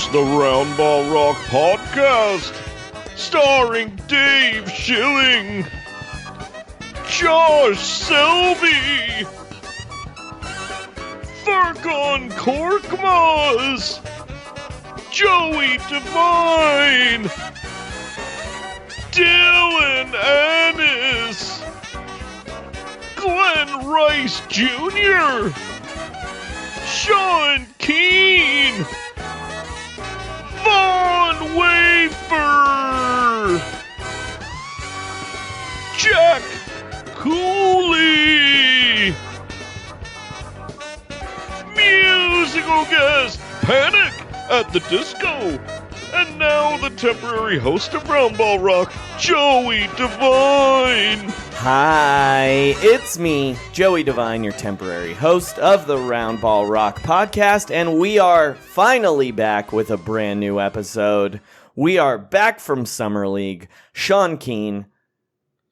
It's the Roundball Rock Podcast, starring Dave Schilling, Josh Selby, Furkan Korkmaz, Joey Devine, Dylan Ennis, Glenn Rice Jr., Sean Keane, Vaughn Wafer, Jack Cooley, musical guest Panic at the Disco, and now the temporary host of Roundball Rock, Joey Devine. Hi, it's me, Joey Devine, your temporary host of the Roundball Rock Podcast, and we are finally back with a brand new episode. We are back from Summer League. Sean Keane,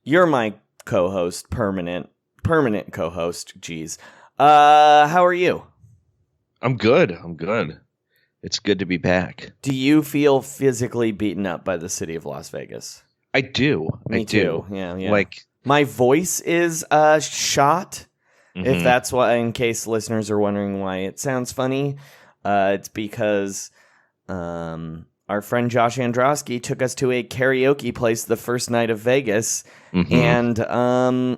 you're my co-host, permanent co-host, geez. How are you? I'm good. It's good to be back. Do you feel physically beaten up by the city of Las Vegas? I do. Me too. Yeah. Like, my voice is shot. If that's why, in case listeners are wondering why it sounds funny, it's because our friend Josh Androsky took us to a karaoke place the first night of Vegas, and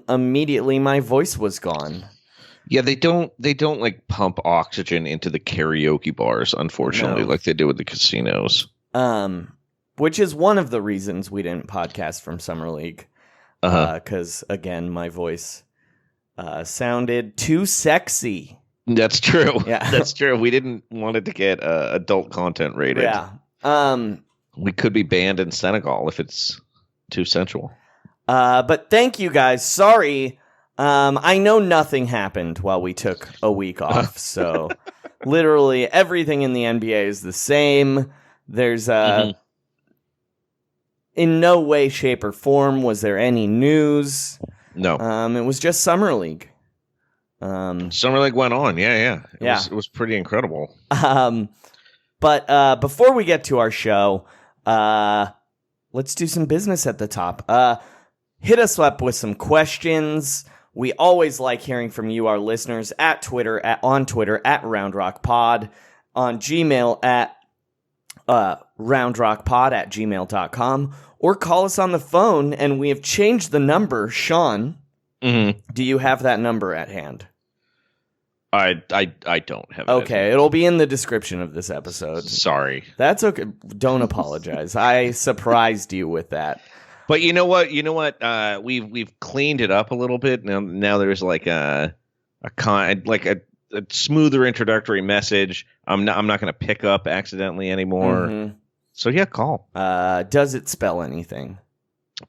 immediately my voice was gone. Yeah, they don't like pump oxygen into the karaoke bars, unfortunately, like they do with the casinos. Which is one of the reasons we didn't podcast from Summer League. Because, again, my voice sounded too sexy. That's true. Yeah. That's true. We didn't want it to get adult content rated. Yeah. We could be banned in Senegal if it's too sensual. But thank you guys. Sorry. I know nothing happened while we took a week off. So literally everything in the NBA is the same. There's in no way, shape, or form was there any news. No. It was just Summer League. Summer League went on. Yeah. It was pretty incredible. But before we get to our show, let's do some business at the top. Hit us up with some questions. We always like hearing from you, our listeners, on Twitter at RoundRockPod, on Gmail at roundrockpod@gmail.com, or call us on the phone, and we have changed the number. Sean, do you have that number at hand? I don't have it. Okay, it'll be in the description of this episode. Sorry. That's okay. Don't apologize. I surprised you with that. But you know what? We've cleaned it up a little bit. Now there's like a smoother introductory message. I'm not going to pick up accidentally anymore. So yeah, call. Does it spell anything?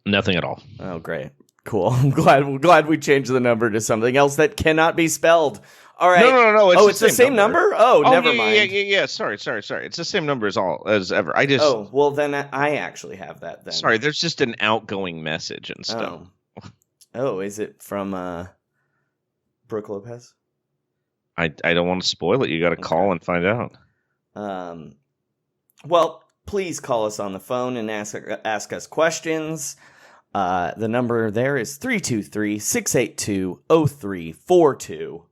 Nothing at all. Oh, great. Cool. I'm glad we changed the number to something else that cannot be spelled. All right. No. It's the same number? Oh, never mind. Yeah. Sorry. It's the same number as ever. Oh, well, then I actually have that then. Sorry, there's just an outgoing message and stuff. Oh, is it from Brooke Lopez? I don't want to spoil it. You got to call and find out. Well, please call us on the phone and ask us questions. The number there is 323-682-0342.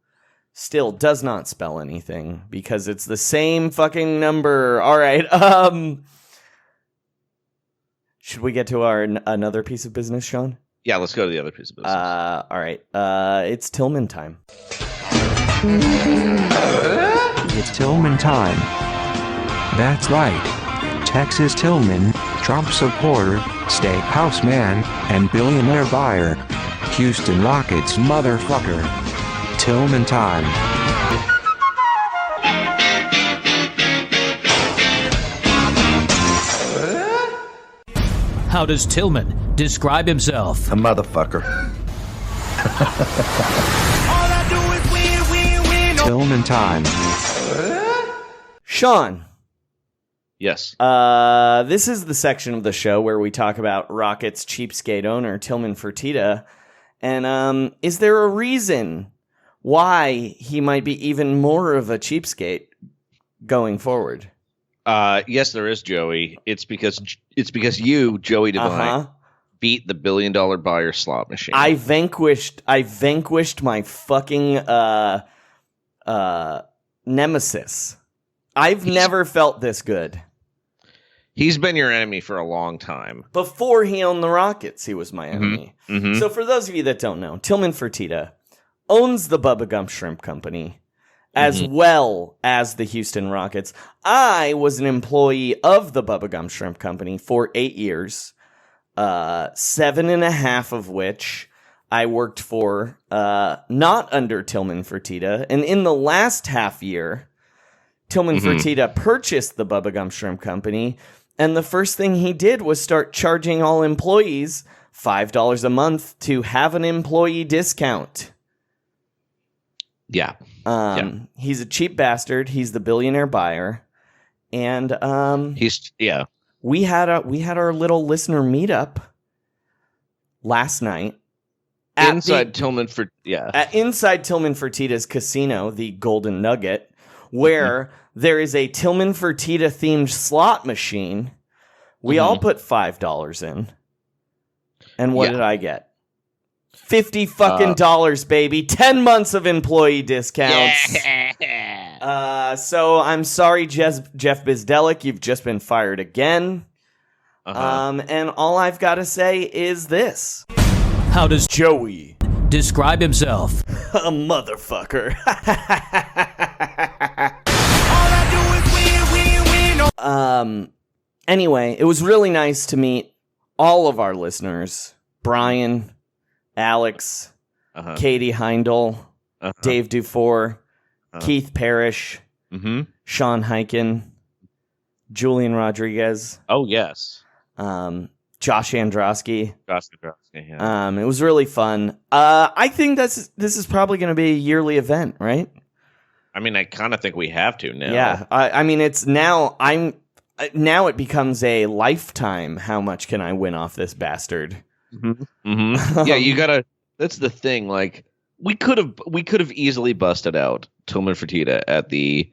Still does not spell anything because it's the same fucking number. All right. Should we get to another piece of business, Sean? Yeah, let's go to the other piece of business. All right. It's Tillman time. It's Tillman time. That's right. Texas Tillman, Trump supporter, steakhouse man, and billionaire buyer. Houston Rockets motherfucker. Tillman time. How does Tillman describe himself? A motherfucker. Tillman time. Sean. Yes. This is the section of the show where we talk about Rockets cheapskate owner Tillman Fertitta. And is there a reason why he might be even more of a cheapskate going forward? Yes, there is, Joey. It's because you, Joey Devine, beat the $1 billion buyer slot machine. I vanquished my fucking nemesis. I've never felt this good. He's been your enemy for a long time. Before he owned the Rockets, he was my enemy. Mm-hmm. So for those of you that don't know, Tillman Fertitta owns the Bubba Gump Shrimp Company, as well as the Houston Rockets. I was an employee of the Bubba Gump Shrimp Company for 8 years, 7.5 of which I worked for not under Tillman Fertitta. And in the last half year, Tillman Fertitta purchased the Bubba Gump Shrimp Company, and the first thing he did was start charging all employees $5 a month to have an employee discount. Yeah. He's a cheap bastard. He's the billionaire buyer. And we had our little listener meetup last night inside Tillman Fertitta's casino, the Golden Nugget, where there is a Tillman Fertitta themed slot machine. We all put $5 in. And what did I get? $50 fucking dollars, baby. 10 months of employee discounts. So I'm sorry, Jeff Bizdelic, you've just been fired again. And all I've got to say is this. How does Joey describe himself? A motherfucker. Anyway, it was really nice to meet all of our listeners. Brian, Alex, Katie Heindel, Dave Dufour, Keith Parrish, Sean Hyken, Julian Rodriguez. Oh, yes. Josh Androsky. Yeah. It was really fun. I think this is probably going to be a yearly event, right? I mean, I kind of think we have to now. Yeah. I mean, it's now. Now it becomes a lifetime. How much can I win off this bastard? Yeah, you gotta. That's the thing. Like, we could have easily busted out Tillman Fertitta at the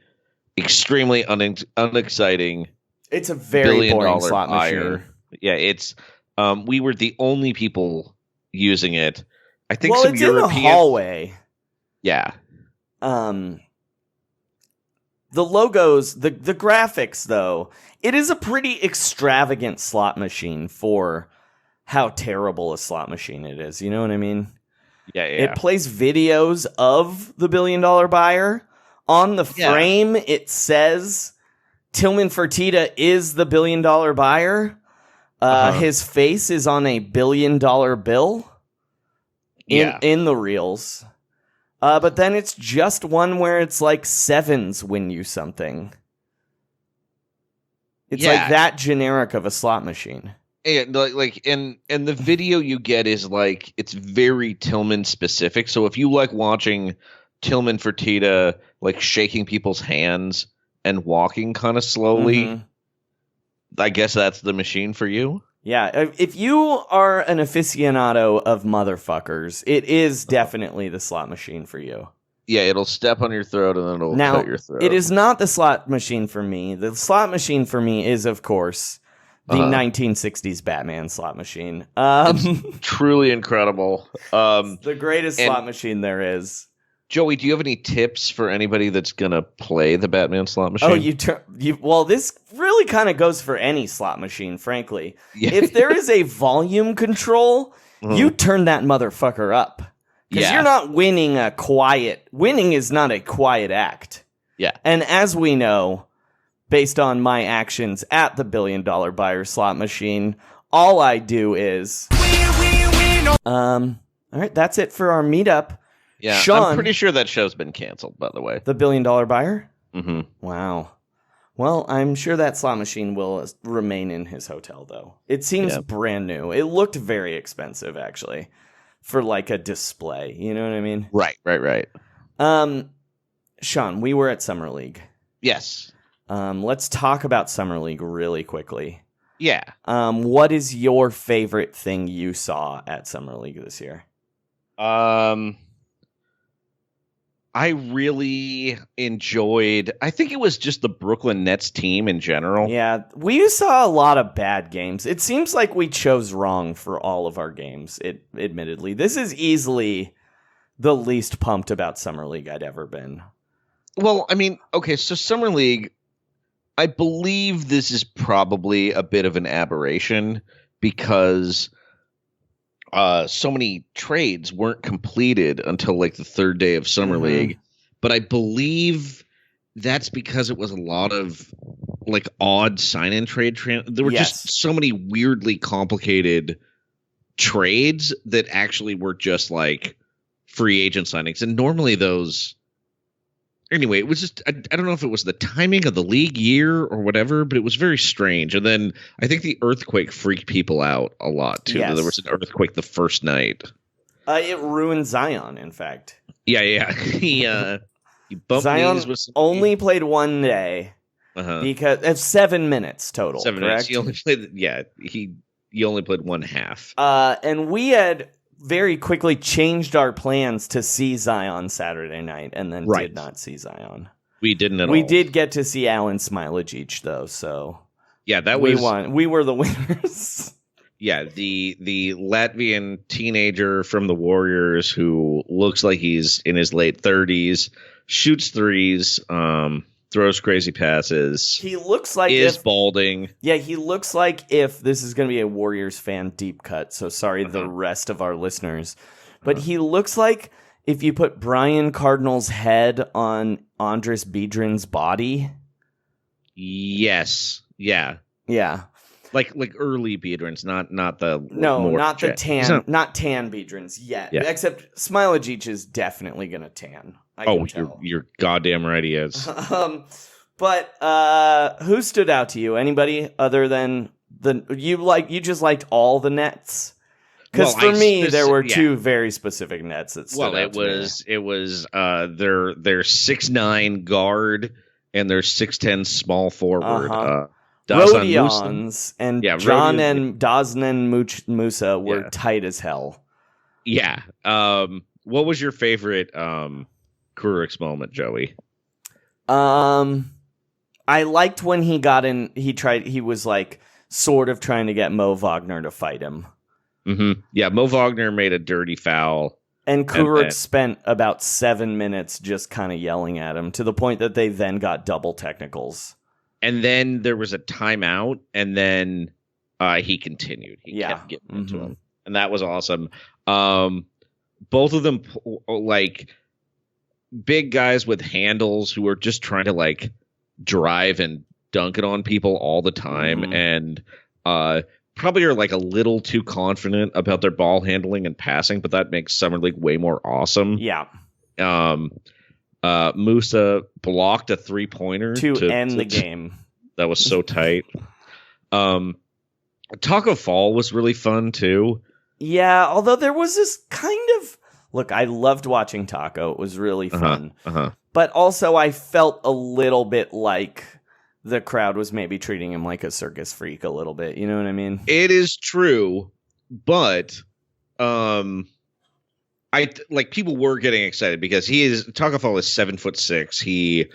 extremely unexciting. It's a very boring slot machine. Yeah, it's. We were the only people using it. I think it's European in the hallway. Yeah. The logos, the graphics, though, it is a pretty extravagant slot machine for how terrible a slot machine it is. You know what I mean? Yeah. It plays videos of the $1 billion buyer. On the frame, it says Tillman Fertitta is the $1 billion buyer. His face is on a $1 billion bill in the reels. But then it's just one where it's like sevens win you something. It's like that generic of a slot machine. And and the video you get is like, it's very Tillman specific. So if you like watching Tillman Fertitta like shaking people's hands and walking kind of slowly, I guess that's the machine for you. Yeah, if you are an aficionado of motherfuckers, it is definitely the slot machine for you. Yeah, it'll step on your throat and then it'll cut your throat. It is not the slot machine for me. The slot machine for me is, of course, the 1960s Batman slot machine. It's truly incredible. The greatest slot machine there is. Joey, do you have any tips for anybody that's gonna play the Batman slot machine? Well, this really kind of goes for any slot machine, frankly. Yeah. If there is a volume control, you turn that motherfucker up. Because you're not winning winning is not a quiet act. Yeah. And as we know, based on my actions at the $1 billion buyer slot machine, all I do is all right, that's it for our meetup. Yeah, Sean, I'm pretty sure that show's been canceled, by the way. The $1 billion buyer? Mm-hmm. Wow. Well, I'm sure that slot machine will remain in his hotel, though. It seems brand new. It looked very expensive, actually, for like a display. You know what I mean? Right. Sean, we were at Summer League. Yes. Let's talk about Summer League really quickly. Yeah. What is your favorite thing you saw at Summer League this year? I really enjoyed. I think it was just the Brooklyn Nets team in general. Yeah, we saw a lot of bad games. It seems like we chose wrong for all of our games. Admittedly, this is easily the least pumped about Summer League I'd ever been. Well, I mean, okay, so Summer League, I believe this is probably a bit of an aberration because so many trades weren't completed until like the third day of Summer League. But I believe that's because it was a lot of like odd sign-in trade. There were just so many weirdly complicated trades that actually were just like free agent signings. And normally those... Anyway, it was just, I don't know if it was the timing of the league year or whatever, but it was very strange. And then I think the earthquake freaked people out a lot, too. Yes. There was an earthquake the first night. It ruined Zion, in fact. Yeah. He bumped Zion knees with somebody. only played one day because of 7 minutes total, 7 correct? minutes. He only played, he only played one half. And we had very quickly changed our plans to see Zion Saturday night and then did not see Zion. We didn't at all. We did get to see Alan Smilagic, though, so yeah, that we was won. We were the winners. Yeah, the Latvian teenager from the Warriors who looks like he's in his late 30s, shoots threes, throws crazy passes. He looks like balding. Yeah, he looks like if this is going to be a Warriors fan deep cut. So sorry, the rest of our listeners, but he looks like if you put Brian Cardinal's head on Andres Biedron's body. Yes. Yeah. Yeah. Like early Biedrons, not the not the jet. tan, not tan Biedrons yet. Yeah. Except Smilagic is definitely going to tan. You're goddamn right he is. But who stood out to you? Anybody other than you just liked all the Nets? Because for me, there were two very specific Nets that stood out to me. It was their 6'9" guard and their 6'10" small forward. Rodions and John and Daznan Musa were tight as hell. Yeah. What was your favorite Kurix moment, Joey? I liked when he got in. He was like sort of trying to get Mo Wagner to fight him. Mm-hmm. Yeah, Mo Wagner made a dirty foul. And Kurix spent about 7 minutes just kind of yelling at him to the point that they then got double technicals. And then there was a timeout, and then he continued. He kept getting into him. And that was awesome. Both of them, like, big guys with handles who were just trying to, like, drive and dunk it on people all the time. And probably are, like, a little too confident about their ball handling and passing, but that makes Summer League way more awesome. Yeah. Musa blocked a 3-pointer to end the game. That was so tight. Taco Fall was really fun too. Yeah, although there was this kind of look. I loved watching Taco; it was really fun. But also, I felt a little bit like the crowd was maybe treating him like a circus freak a little bit. You know what I mean? It is true, but people were getting excited because Taco Fall is 7'6". He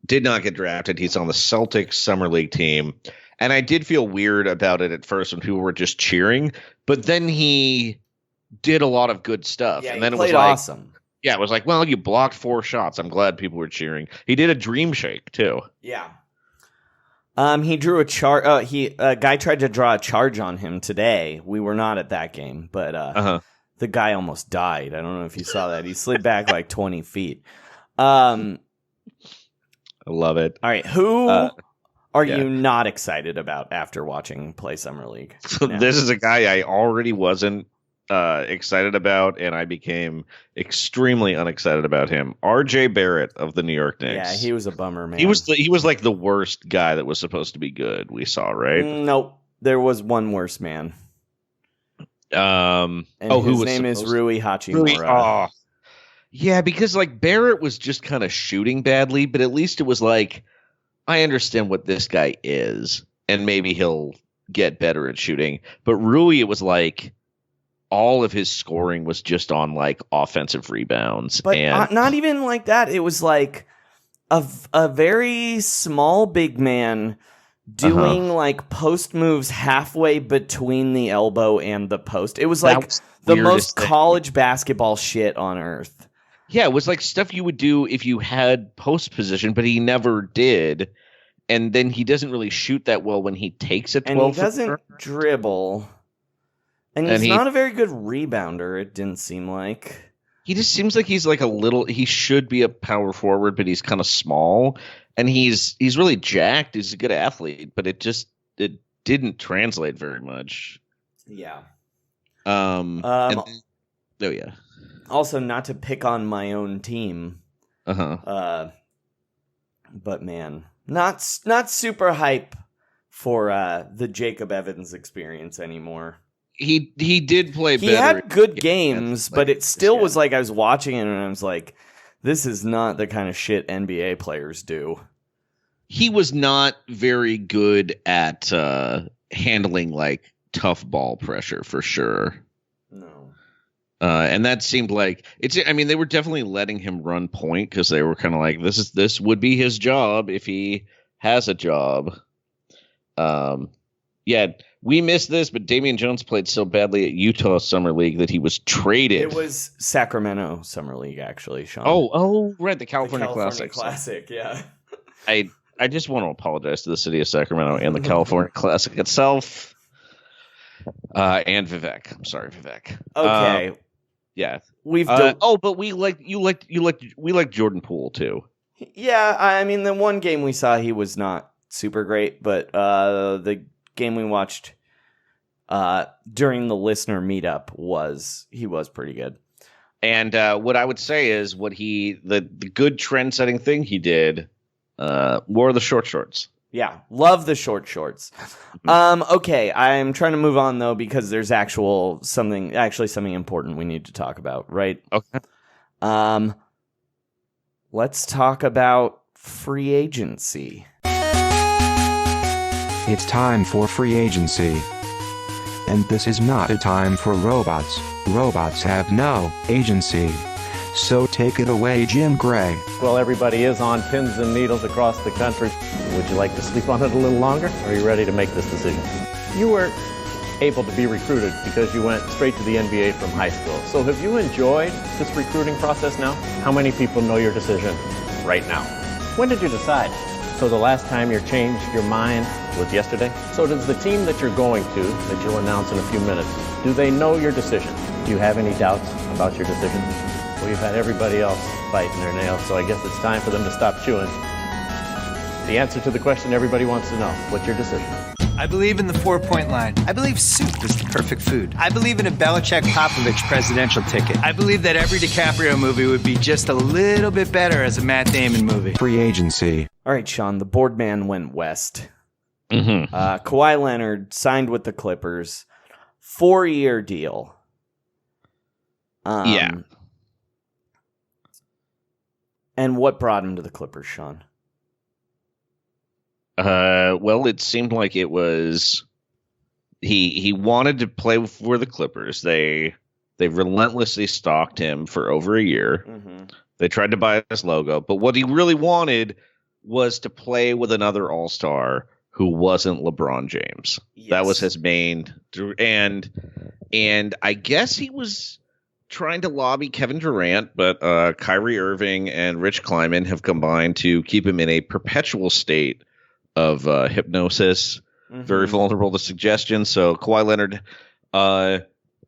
did not get drafted. He's on the Celtics Summer League team. And I did feel weird about it at first when people were just cheering, but then he did a lot of good stuff. Yeah, and then he it was played awesome. Yeah, it was like, well, you blocked 4 shots. I'm glad people were cheering. He did a dream shake too. Yeah. He drew a charge. A guy tried to draw a charge on him today. We were not at that game, but the guy almost died. I don't know if you saw that. He slid back like 20 feet. I love it. All right, who are you not excited about after watching play Summer League? So this is a guy I already wasn't excited about, and I became extremely unexcited about him. R.J. Barrett of the New York Knicks. Yeah, he was a bummer, man. He was like the worst guy that was supposed to be good. We saw, right? Nope, there was one worse man. And his name is Rui Hachimura. Yeah, because like Barrett was just kind of shooting badly, but at least it was like, I understand what this guy is, and maybe he'll get better at shooting. But Rui, it was like all of his scoring was just on like offensive rebounds. But and not even like that. It was like a very small big man doing like post moves halfway between the elbow and the post. It was That like was the weirdest most thing. college basketball shit on earth. Yeah, it was like stuff you would do if you had post position, but he never did. And then he doesn't really shoot that well when he takes a 12. And he doesn't dribble. And he's not a very good rebounder, it didn't seem like. He just seems like he's like he should be a power forward, but he's kind of small. And he's really jacked. He's a good athlete, but it didn't translate very much. Yeah. Oh yeah. Also, not to pick on my own team, Uh-huh. but man, not super hype for the Jacob Evans experience anymore. He did play better. He had good games, like, but it still yeah. was like I was watching it and I was like, this is not the kind of shit NBA players do. He was not very good at handling like tough ball pressure for sure. No. And that seemed like they were definitely letting him run point because they were kind of like, this would be his job if he has a job. Yeah, we missed this, but Damian Jones played so badly at Utah Summer League that he was traded. It was Sacramento Summer League, actually, Sean. Oh, right, the the California California Classic. Classic, yeah. I just want to apologize to the city of Sacramento and the California Classic itself. And Vivek. I'm sorry, Vivek. Okay, Yeah. we've but we like Jordan Poole too. Yeah, I mean, the one game we saw, he was not super great, but the game we watched during the listener meetup was pretty good. And what I would say is the good trend setting thing he did wore the short shorts. Yeah, love the short shorts. Okay, I'm trying to move on though because there's something important we need to talk about, right? Okay. Let's talk about free agency. It's time for free agency. And this is not a time for robots. Robots have no agency. So take it away, Jim Gray. Well, everybody is on pins and needles across the country. Would you like to sleep on it a little longer? Or are you ready to make this decision? You were able to be recruited because you went straight to the NBA from high school. So have you enjoyed this recruiting process now? How many people know your decision right now? When did you decide? So the last time you changed your mind was yesterday? So does the team that you're going to, that you'll announce in a few minutes, do they know your decision? Do you have any doubts about your decision? Well, you've had everybody else biting their nails, so I guess it's time for them to stop chewing. The answer to the question everybody wants to know, what's your decision? I believe in the 4-point line. I believe soup is the perfect food. I believe in a Belichick-Popovich presidential ticket. I believe that every DiCaprio movie would be just a little bit better as a Matt Damon movie. Free agency. All right, Sean, the board man went west. Mm-hmm. Kawhi Leonard signed with the Clippers, 4-year deal. Yeah. And what brought him to the Clippers, Sean? Well, it seemed like it was he wanted to play for the Clippers. They relentlessly stalked him for over a year. Mm-hmm. They tried to buy his logo, but what he really wanted was to play with another All-Star who wasn't LeBron James. Yes. That was his main, and I guess he was trying to lobby Kevin Durant, but Kyrie Irving and Rich Kleiman have combined to keep him in a perpetual state of hypnosis, very vulnerable to suggestion. So Kawhi Leonard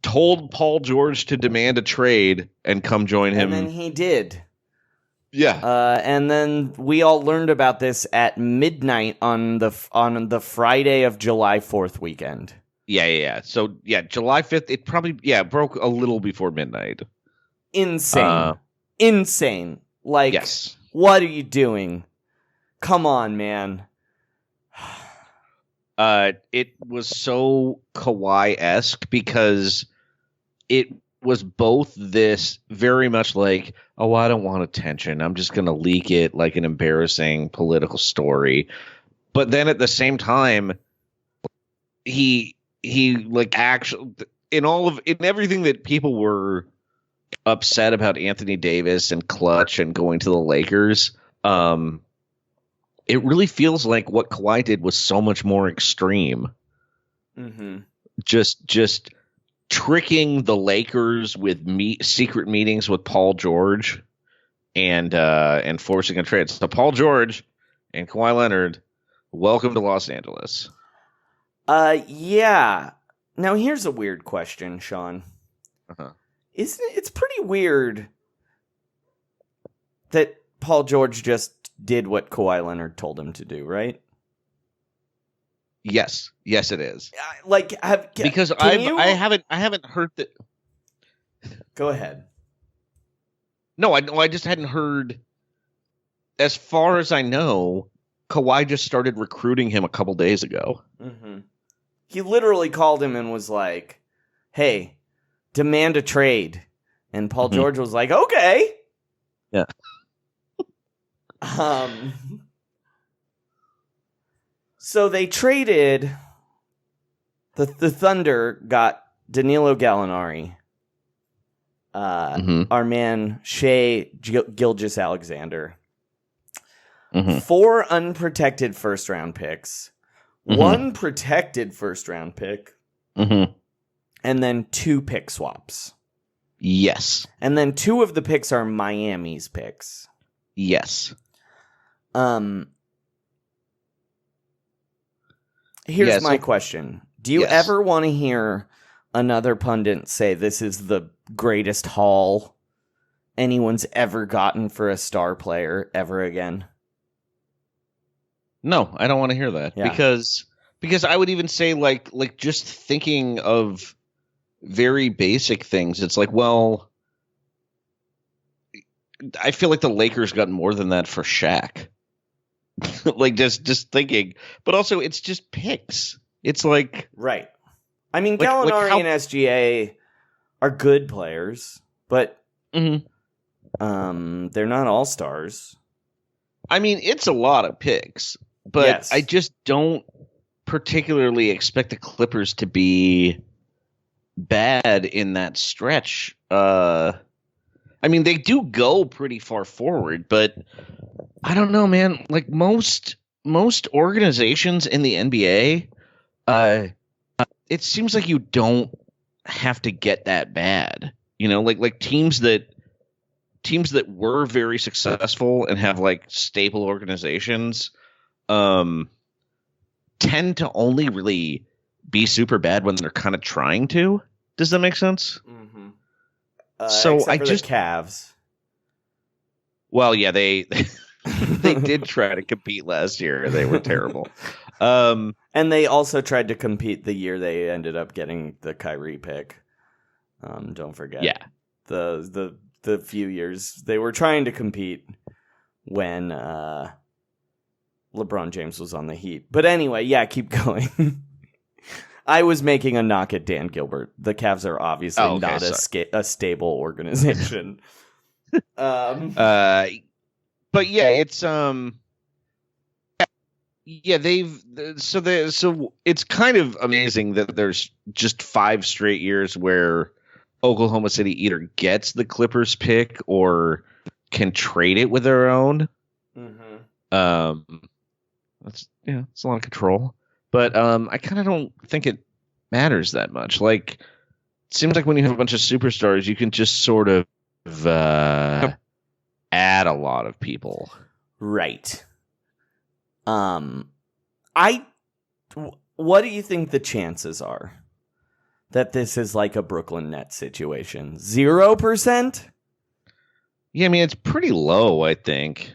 told Paul George to demand a trade and come join him. And then he did. Yeah. And then we all learned about this at midnight on the Friday of July 4th weekend. Yeah. So, July 5th, it probably, broke a little before midnight. Insane. Insane. Like, Yes. What are you doing? Come on, man. It was so Kawhi-esque because it was both this very much like, oh, I don't want attention. I'm just going to leak it like an embarrassing political story. But then at the same time, he like actually in everything that people were upset about Anthony Davis and Clutch and going to the Lakers, it really feels like what Kawhi did was so much more extreme. Mm-hmm. Just tricking the Lakers with secret meetings with Paul George and forcing a trade. So Paul George and Kawhi Leonard, welcome to Los Angeles. Yeah. Now here's a weird question, Sean. Uh-huh. It's pretty weird that Paul George just did what Kawhi Leonard told him to do, right? Yes, it is. Because I haven't heard that. Go ahead. No, I just hadn't heard. As far as I know, Kawhi just started recruiting him a couple days ago. Mm-hmm. He literally called him and was like, "Hey, demand a trade," and Paul George was like, "Okay." Yeah. So they traded. The Thunder got Danilo Gallinari, our man Shai Gilgeous-Alexander, 4 unprotected first-round picks, 1 protected first-round pick, and then 2 pick swaps. Yes. And then 2 of the picks are Miami's picks. Yes. Here's my question. Do you ever want to hear another pundit say this is the greatest haul anyone's ever gotten for a star player ever again? No, I don't want to hear that. Yeah. Because I would even say like just thinking of very basic things, it's like, well, I feel like the Lakers got more than that for Shaq. Like just thinking, but also it's just picks. It's like, right. I mean, Gallinari and SGA are good players, but they're not all stars. I mean, it's a lot of picks, but yes. I just don't particularly expect the Clippers to be bad in that stretch. I mean, they do go pretty far forward, but I don't know, man. Like most organizations in the NBA, it seems like you don't have to get that bad. You know, like teams that were very successful and have like stable organizations, tend to only really be super bad when they're kind of trying to. Does that make sense? Mm-hmm. So except I for just the Cavs. Well, yeah, they did try to compete last year. They were terrible. And they also tried to compete the year they ended up getting the Kyrie pick. Don't forget. Yeah. The few years they were trying to compete when LeBron James was on the Heat. But anyway, yeah, keep going. I was making a knock at Dan Gilbert. The Cavs are obviously not a stable organization. But yeah, it's so it's kind of amazing that there's just 5 straight years where Oklahoma City either gets the Clippers pick or can trade it with their own. Mm-hmm. It's a lot of control. But I kind of don't think it matters that much. Like, it seems like when you have a bunch of superstars, you can just sort of add a lot of people. Right. What do you think the chances are that this is like a Brooklyn Nets situation? 0%? Yeah, I mean, it's pretty low, I think.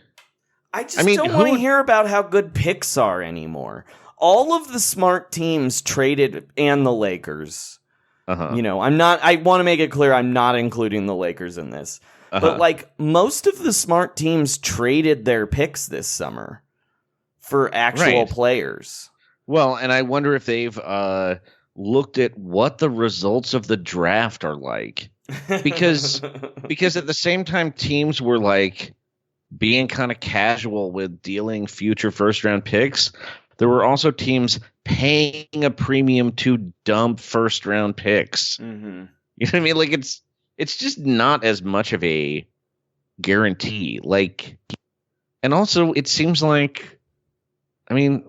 I don't want to hear about how good picks are anymore. All of the smart teams traded, and the Lakers. You know, I want to make it clear I'm not including the Lakers in this. But like most of the smart teams traded their picks this summer for actual players. Well, and I wonder if they've looked at what the results of the draft are like. Because at the same time teams were like being kind of casual with dealing future first round picks, there were also teams paying a premium to dump first round picks. Mm-hmm. You know what I mean? Like it's just not as much of a guarantee. Like, and also it seems like, I mean,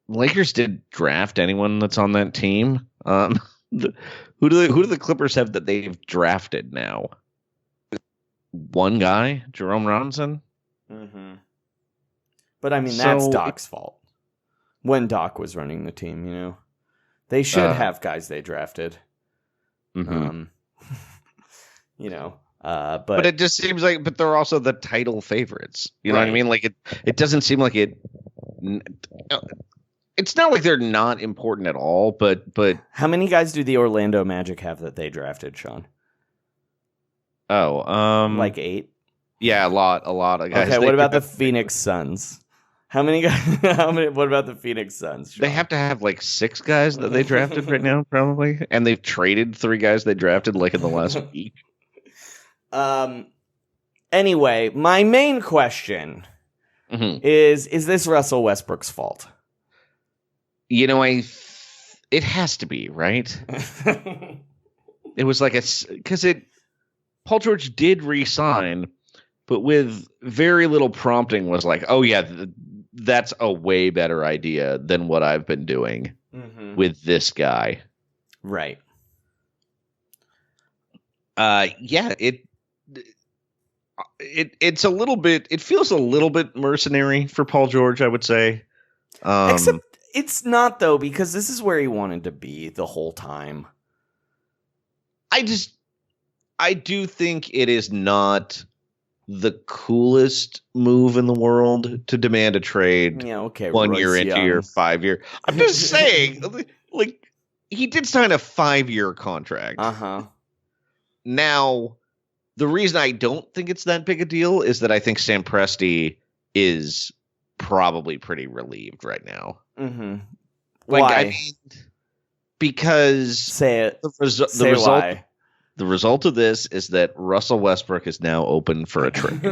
Lakers did draft anyone that's on that team. Who do the Clippers have that they've drafted now? One guy, Jerome Robinson. Mm-hmm. But I mean, that's So- Doc's fault. When Doc was running the team, you know, they should have guys they drafted. Mhm. You know, But it just seems like, but they're also the title favorites. You know what I Right. mean? Like it doesn't seem like it. It's not like they're not important at all, but how many guys do the Orlando Magic have that they drafted, Sean? Like 8. yeah, a lot of guys. Okay, They what about the could- Phoenix Suns? How many guys? What about the Phoenix Suns? They Sean? have to have like 6 guys that they drafted right now, probably, and they've traded 3 guys they drafted like in the last week. Anyway, my main question Mhm. is this Russell Westbrook's fault? You know, it has to be, right? It was like Paul George did re-sign, but with very little prompting was like, oh yeah, that's a way better idea than what I've been doing with this guy. Right. Yeah, it's a little bit, it feels a little bit mercenary for Paul George, I would say. Except it's not, though, because this is where he wanted to be the whole time. I do think it is not the coolest move in the world to demand a trade Yeah, okay. 1 year Royce into Young. your 5-year. I'm just saying, like, he did sign a 5-year contract. Uh-huh. Now, the reason I don't think it's that big a deal is that I think Sam Presti is probably pretty relieved right now. Mm-hmm. Like, Why? I mean, because Say it. the result of this is that Russell Westbrook is now open for a trade,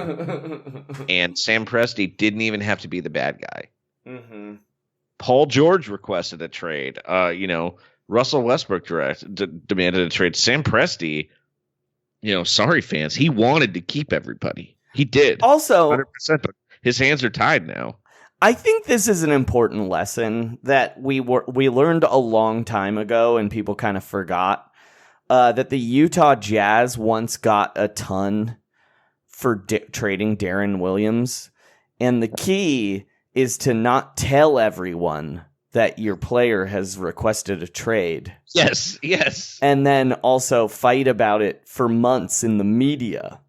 and Sam Presti didn't even have to be the bad guy. Mm-hmm. Paul George requested a trade. Russell Westbrook demanded a trade. Sam Presti, sorry fans, he wanted to keep everybody. He did. Also, 100%, but his hands are tied now. I think this is an important lesson that we learned a long time ago and people kind of forgot. That the Utah Jazz once got a ton for trading Deron Williams. And the key is to not tell everyone that your player has requested a trade. Yes. And then also fight about it for months in the media.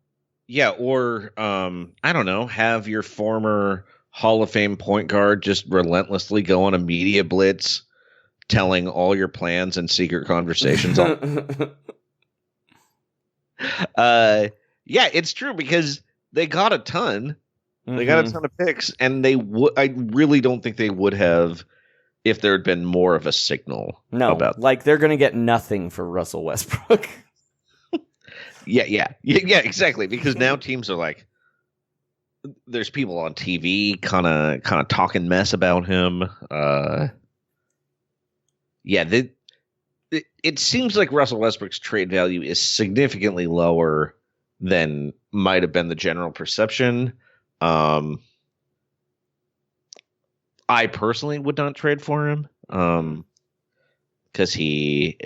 Yeah, or, I don't know, have your former Hall of Fame point guard just relentlessly go on a media blitz telling all your plans and secret conversations. Yeah, it's true because they got a ton. They got a ton of picks, and I really don't think they would have if there had been more of a signal. No, about like they're going to get nothing for Russell Westbrook. Yeah, exactly. Because now teams are like, there's people on TV kind of talking mess about him. It seems like Russell Westbrook's trade value is significantly lower than might have been the general perception. I personally would not trade for him because he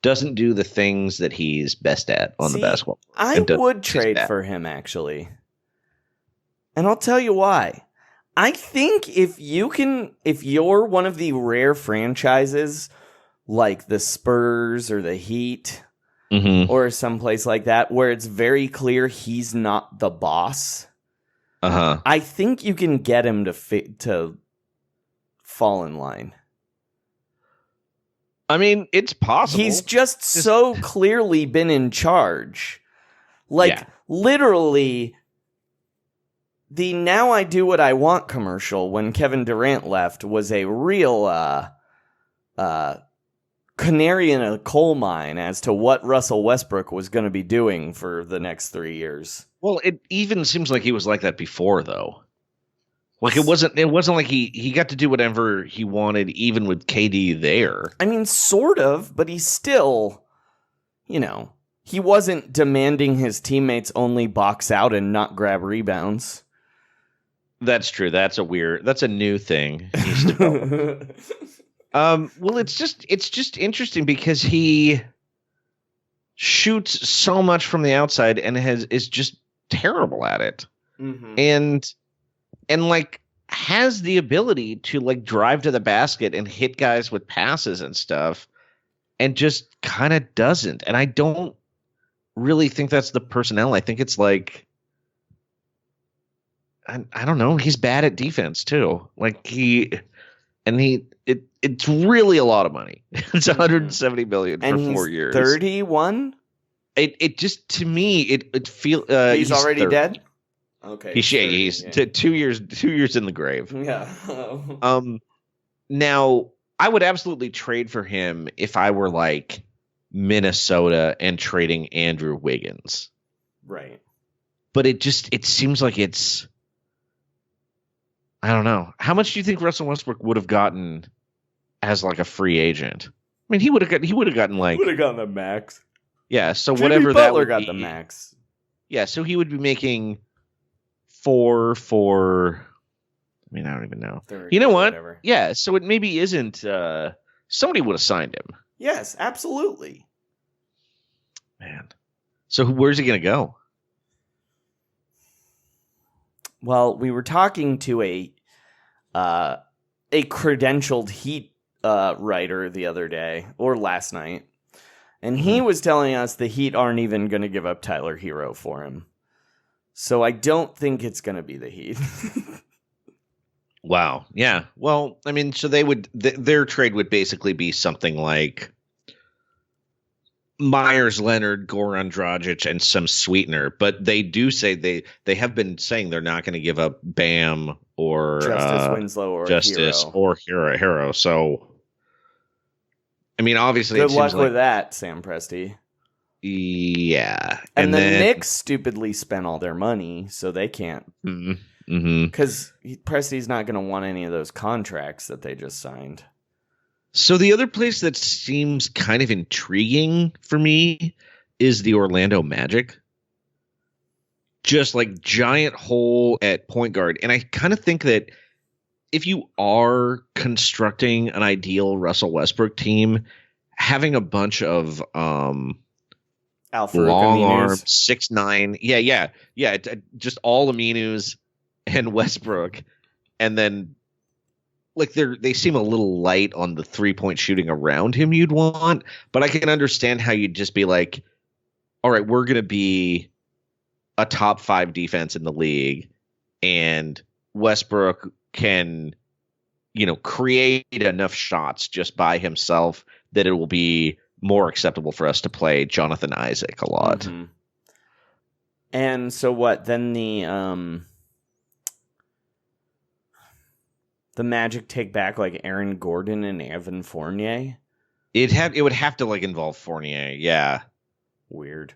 doesn't do the things that he's best at on the basketball court. I And does would his trade best. for him, actually. And I'll tell you why. I think if you're one of the rare franchises like the Spurs or the Heat Mhm. or someplace like that where it's very clear he's not the boss, Uh-huh. I think you can get him to fall in line. I mean, it's possible. He's just so clearly been in charge. Like, Yeah. literally, the Now I Do What I Want commercial when Kevin Durant left was a real canary in a coal mine as to what Russell Westbrook was going to be doing for the next 3 years. Well, it even seems like he was like that before, though. Like it wasn't like he got to do whatever he wanted, even with KD there. I mean, sort of, but he's still, he wasn't demanding his teammates only box out and not grab rebounds. That's true. That's a new thing he's developed. Well, it's just interesting because he shoots so much from the outside and is just terrible at it. Mm-hmm. And like has the ability to like drive to the basket and hit guys with passes and stuff, and just kind of doesn't. And I don't really think that's the personnel. I think it's like, I don't know. He's bad at defense too. Like it's really a lot of money. It's 170 million for 4 years. 31. It just, to me, it feels he's already 30. Dead. Okay, He's 2 years in the grave. Yeah. Now I would absolutely trade for him if I were like Minnesota and trading Andrew Wiggins. Right. But it seems like it's, I don't know. How much do you think Russell Westbrook would have gotten as like a free agent? I mean, he would have gotten like, would have gotten the max. Yeah, so Jimmy whatever Butler that would got be, the max. Yeah, so he would be making 4 for, I mean, I don't even know. 30, you know what? Whatever. Yeah, so it maybe isn't, somebody would have signed him. Yes, absolutely. Man. So where's he going to go? Well, we were talking to a credentialed Heat writer the other day, or last night, and he was telling us the Heat aren't even going to give up Tyler Hero for him. So I don't think it's going to be the Heat. Wow. Yeah. Well, I mean, so they would their trade would basically be something like Myers Leonard, Goran Dragic, and some sweetener. But they do say they have been saying they're not going to give up Bam or Justice Winslow or Hero. So, I mean, obviously, good luck with that, Sam Presti. Yeah, and the Knicks stupidly spent all their money, so they can't. Because Presti's not going to want any of those contracts that they just signed. So the other place that seems kind of intriguing for me is the Orlando Magic. Just like giant hole at point guard. And I kind of think that if you are constructing an ideal Russell Westbrook team, having a bunch of long arm, 6'9", yeah, just all Aminus and Westbrook, and then like they seem a little light on the 3-point shooting around him you'd want, but I can understand how you'd just be like, all right, we're going to be a top 5 defense in the league, and Westbrook can, create enough shots just by himself that it will be more acceptable for us to play Jonathan Isaac a lot. Mm-hmm. And so what? Then the Magic take back like Aaron Gordon and Evan Fournier? It would have to like involve Fournier, yeah. Weird.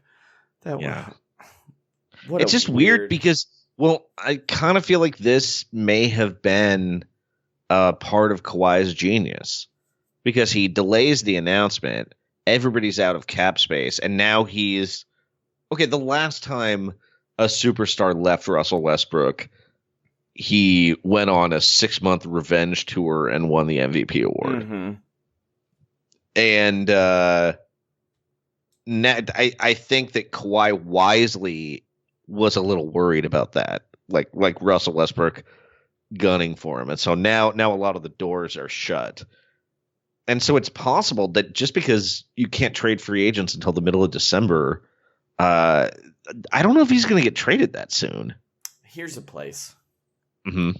It's just weird because, well, I kind of feel like this may have been part of Kawhi's genius because he delays the announcement. Everybody's out of cap space, and now he's okay. The last time a superstar left Russell Westbrook, he went on a 6-month revenge tour and won the MVP award. Mm-hmm. And I think that Kawhi wisely was a little worried about that, like Russell Westbrook gunning for him, and so now a lot of the doors are shut. And so it's possible that just because you can't trade free agents until the middle of December, I don't know if he's going to get traded that soon. Here's a place. Mm-hmm.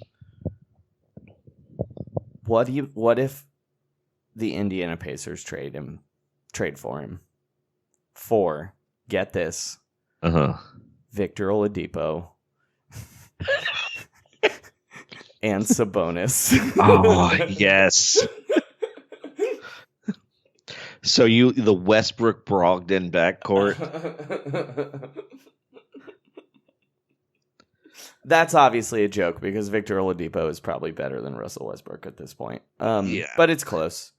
What if the Indiana Pacers trade for him for, get this, Victor Oladipo and Sabonis? Oh, yes. So the Westbrook Brogdon backcourt. That's obviously a joke because Victor Oladipo is probably better than Russell Westbrook at this point. Yeah. But it's close.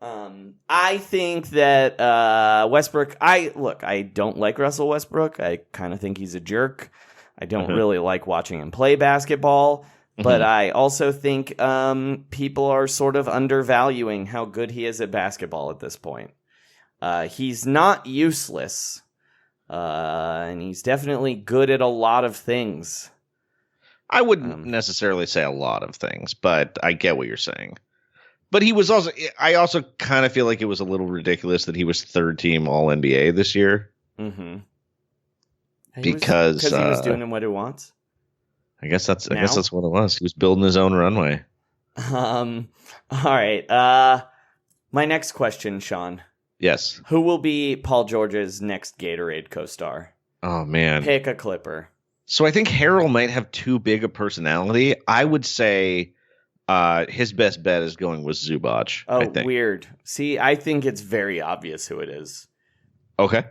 I think that Westbrook. I don't like Russell Westbrook. I kind of think he's a jerk. I don't really like watching him play basketball. But I also think people are sort of undervaluing how good he is at basketball at this point. He's not useless, and he's definitely good at a lot of things. I wouldn't necessarily say a lot of things, but I get what you're saying. But he was also, I also kind of feel like it was a little ridiculous that he was third team All NBA this year. Mm-hmm. Because he was doing what he wants. I guess that's what it was. He was building his own runway. All right. My next question, Sean. Yes. Who will be Paul George's next Gatorade co-star? Oh man. Pick a Clipper. So I think Harrell might have too big a personality. I would say his best bet is going with Zubac. Oh, I think. Weird. See, I think it's very obvious who it is. Okay.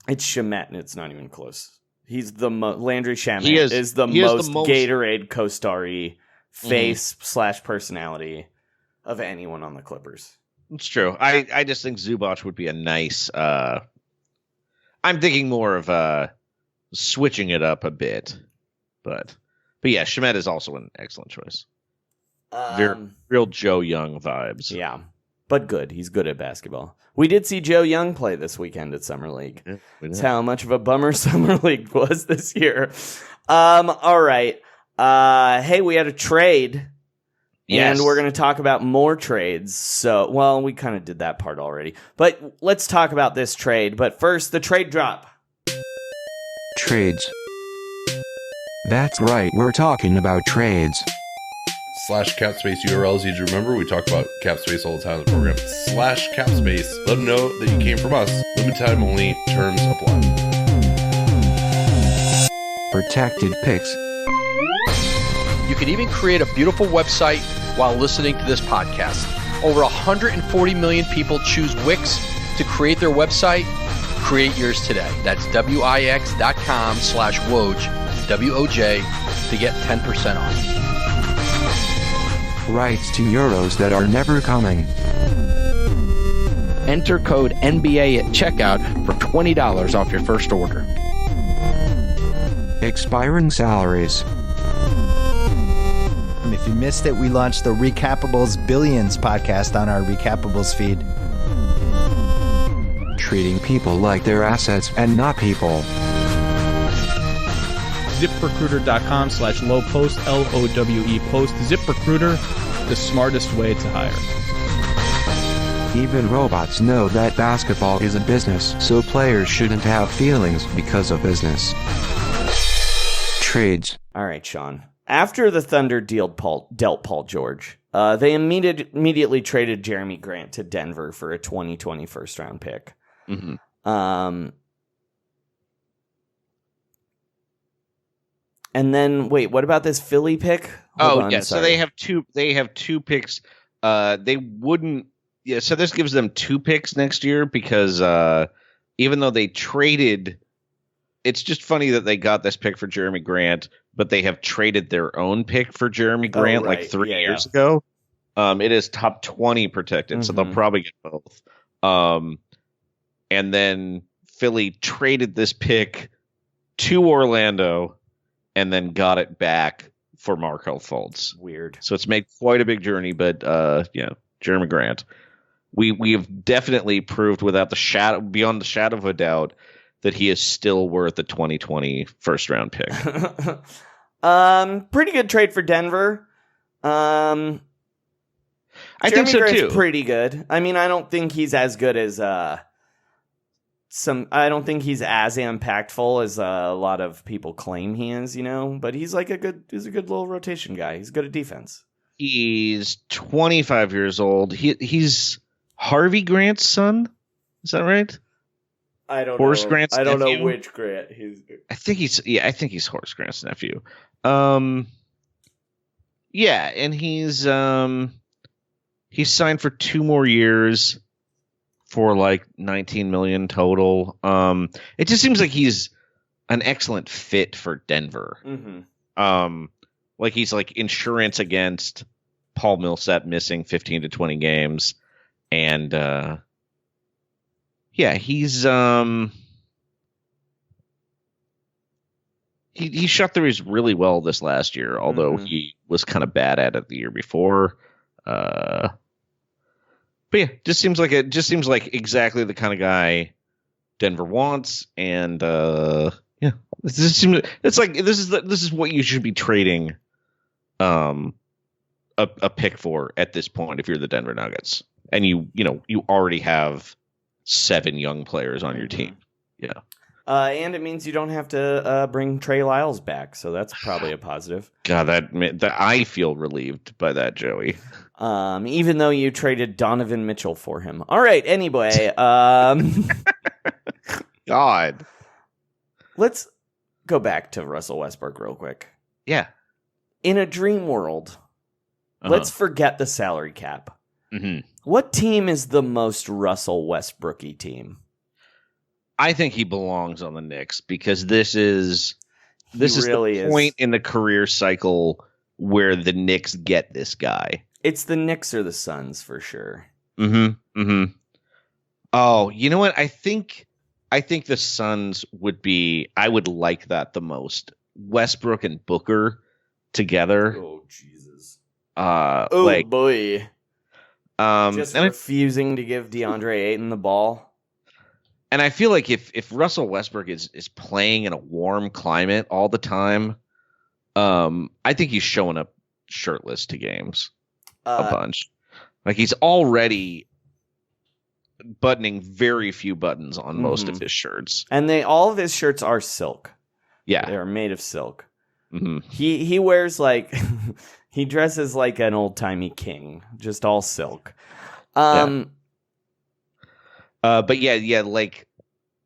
It's Shamet, and it's not even close. He's the Landry Shamet is the most Gatorade co-starry face / personality of anyone on the Clippers. It's true. I just think Zubac would be a nice. I'm thinking more of switching it up a bit, but yeah, Shamet is also an excellent choice. Real Joe Young vibes. Yeah, but good. He's good at basketball. We did see Joe Young play this weekend at Summer League. Yeah, that's how much of a bummer Summer League was this year. All right. Hey, we had a trade. Yes. And we're going to talk about more trades. So, well, we kind of did that part already. But let's talk about this trade. But first, the trade drop. Trades. That's right, we're talking about trades. /capspace URL is easy to remember. We talk about Capspace all the time in the program. /capspace. Let them know that you came from us. Limited time only. Terms apply. Protected picks. You can even create a beautiful website while listening to this podcast. Over 140 million people choose Wix to create their website. Create yours today. That's Wix.com/Woj, WOJ, to get 10% off. Rights to euros that are never coming. Enter code NBA at checkout for $20 off your first order. Expiring salaries. If you missed it, we launched the Recapables Billions podcast on our Recapables feed. Treating people like they're assets and not people. ZipRecruiter.com/low post, LOWE post. ZipRecruiter, the smartest way to hire. Even robots know that basketball is a business, so players shouldn't have feelings because of business. Trades. All right, Sean. After the Thunder dealt Paul George, they immediately traded Jeremy Grant to Denver for a 2020 first-round pick. Mm-hmm. And then, wait, what about this Philly pick? Hold on, yeah. sorry. So they have two picks. They wouldn't. Yeah. So this gives them 2 picks next year because even though they traded, it's just funny that they got this pick for Jeremy Grant, but they have traded their own pick for Jeremy Grant like 3 years ago. It is top 20 protected, so they'll probably get both. And then Philly traded this pick to Orlando and then got it back for Markelle Fultz. Weird. So it's made quite a big journey, but Jeremy Grant. We have definitely proved beyond the shadow of a doubt that he is still worth a 2020 first round pick. Pretty good trade for Denver. I think so too. Pretty good. I mean, I don't think he's as good as I don't think he's as impactful as a lot of people claim he is, but he's like a good little rotation guy. He's good at defense. He's 25 years old. He's Harvey Grant's son. Is that right? I don't Horace know. Grant's I don't nephew? know which Grant. I think he's Horace Grant's nephew. Yeah, and he's signed for 2 more years for like $19 million total. It just seems like he's an excellent fit for Denver. Mm-hmm. Like he's like insurance against Paul Millsap missing 15 to 20 games. And he's he shot threes really well this last year, although he was kind of bad at it the year before. But yeah, just seems like exactly the kind of guy Denver wants, and this is what you should be trading a pick for at this point if you're the Denver Nuggets, and you already have 7 young players on your team. Yeah. And it means you don't have to bring Trey Lyles back, so that's probably a positive. God, that I feel relieved by that, Joey. Even though you traded Donovan Mitchell for him. All right, anyway. God. Let's go back to Russell Westbrook real quick. Yeah. In a dream world, let's forget the salary cap. Mm-hmm. What team is the most Russell Westbrooky team? I think he belongs on the Knicks because this is the point in the career cycle where the Knicks get this guy. It's the Knicks or the Suns for sure. Mm-hmm. Mm-hmm. Oh, you know what? I think the Suns would be. I would like that the most. Westbrook and Booker together. Oh Jesus. Boy. Just refusing to give DeAndre Ayton the ball. And I feel like if Russell Westbrook is playing in a warm climate all the time, I think he's showing up shirtless to games a bunch. Like he's already buttoning very few buttons on most of his shirts. And all of his shirts are silk. Yeah. They are made of silk. Mm-hmm. He wears like he dresses like an old-timey king, just all silk. But yeah, like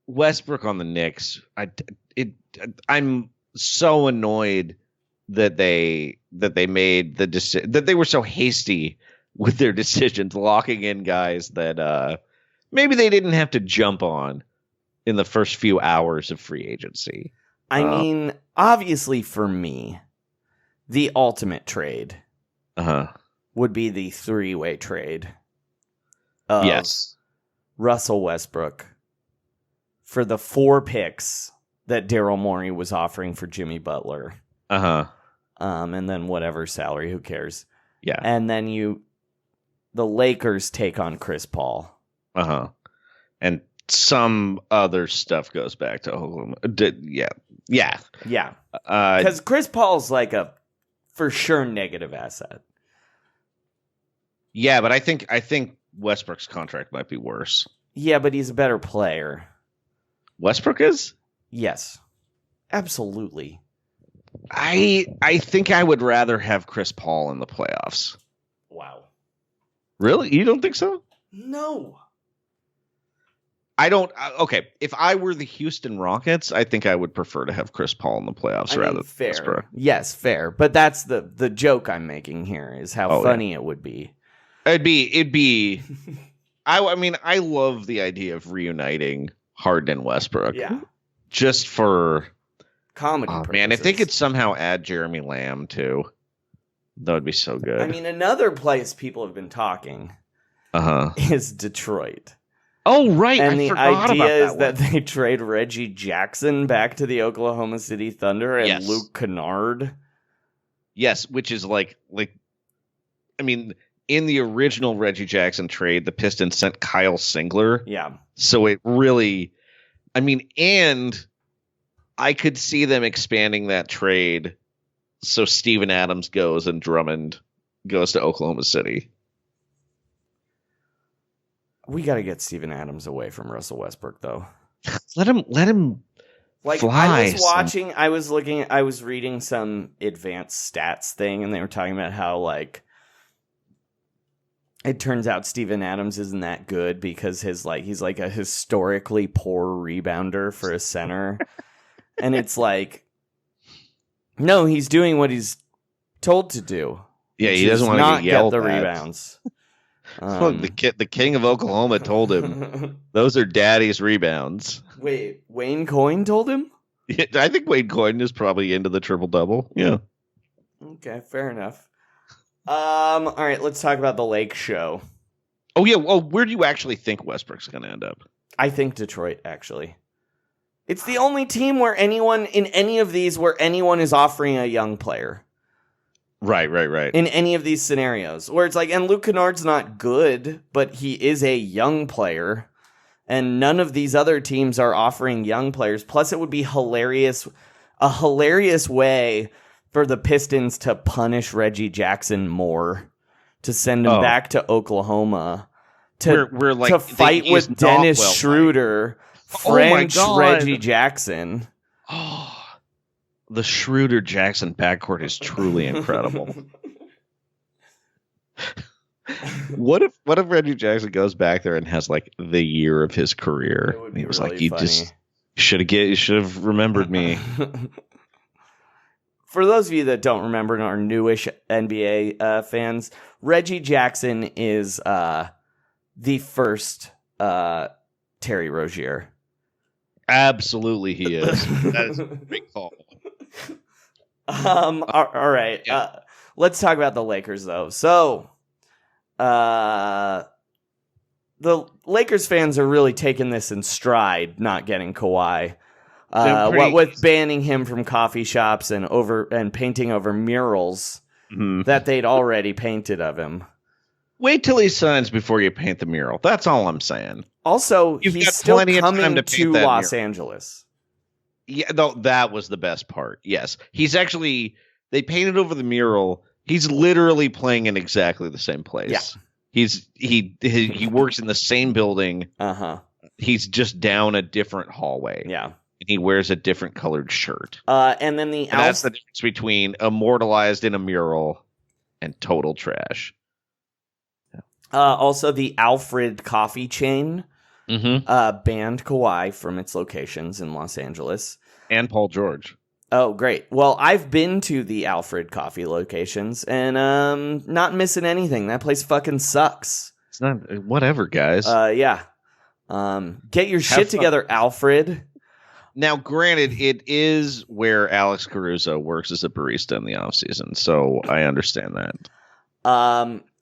Westbrook on the Knicks, I'm so annoyed that they made the decision, that they were so hasty with their decisions, locking in guys that maybe they didn't have to jump on in the first few hours of free agency. I mean, obviously for me, the ultimate trade would be the 3-way trade. Yes. Russell Westbrook for the 4 picks that Daryl Morey was offering for Jimmy Butler. And then whatever salary, who cares? Yeah. And then the Lakers take on Chris Paul. And some other stuff goes back to Oklahoma. Yeah. Because Chris Paul's like a for sure negative asset. Yeah, but I think Westbrook's contract might be worse. Yeah, but he's a better player. Westbrook is? Yes. Absolutely. I think I would rather have Chris Paul in the playoffs. Wow. Really? You don't think so? No. I don't. Okay, if I were the Houston Rockets, I think I would prefer to have Chris Paul in the playoffs rather than fair. Westbrook. Yes, fair. But that's the joke I'm making here is how funny it would be. It'd be. I mean, I love the idea of reuniting Harden and Westbrook. Yeah. Just for comedy purposes. Man, if they could somehow add Jeremy Lamb too, that would be so good. I mean, another place people have been talking is Detroit. Oh, right. And I the forgot idea about is that they trade Reggie Jackson back to the Oklahoma City Thunder and Luke Kennard. Yes, which is like, I mean, in the original Reggie Jackson trade, the Pistons sent Kyle Singler. Yeah. So it really, I mean, and I could see them expanding that trade so Steven Adams goes and Drummond goes to Oklahoma City. We got to get Steven Adams away from Russell Westbrook, though. Let him like fly. I was reading some advanced stats thing, and they were talking about how, like, it turns out Steven Adams isn't that good because he's like a historically poor rebounder for a center. And it's like, no, he's doing what he's told to do. Yeah, he doesn't want to get yelled the at. Rebounds. Look, the king of Oklahoma told him those are daddy's rebounds. Wait, Wayne Coyne told him? Yeah, I think Wayne Coyne is probably into the triple-double. Yeah. Okay, fair enough. All right, let's talk about the Lake Show. Oh, yeah. Well, where do you actually think Westbrook's going to end up? I think Detroit, actually. It's the only team where anyone is offering a young player. Right. In any of these scenarios. Where it's like, and Luke Kennard's not good, but he is a young player. And none of these other teams are offering young players. Plus, it would be a hilarious way for the Pistons to punish Reggie Jackson more, to send him back to Oklahoma, to fight with Dennis Schroeder, French Reggie Jackson. Oh, the Schroeder-Jackson backcourt is truly incredible. What if Reggie Jackson goes back there and has like the year of his career? It would be he was really like, "You funny. just you should have remembered me." For those of you that don't remember and are newish NBA fans, Reggie Jackson is the first Terry Rozier. Absolutely, he is. That is a great call. All right. Yeah. Let's talk about the Lakers, though. So, the Lakers fans are really taking this in stride, not getting Kawhi. What with banning him from coffee shops and painting over murals that they'd already painted of him. Wait till he signs before you paint the mural. That's all I'm saying. Also, You've he's got still plenty of time coming to to paint that Los mural. Angeles. Yeah, no, that was the best part. Yes, they painted over the mural. He's literally playing in exactly the same place. Yeah. He works in the same building. He's just down a different hallway. Yeah. And he wears a different colored shirt. And then that's the difference between immortalized in a mural and total trash. Also, the Alfred coffee chain banned Kawhi from its locations in Los Angeles. And Paul George. Oh, great. Well, I've been to the Alfred coffee locations and not missing anything. That place fucking sucks. It's not whatever, guys. Yeah. Get your shit together, Alfred. Now, granted, it is where Alex Caruso works as a barista in the offseason, so I understand that.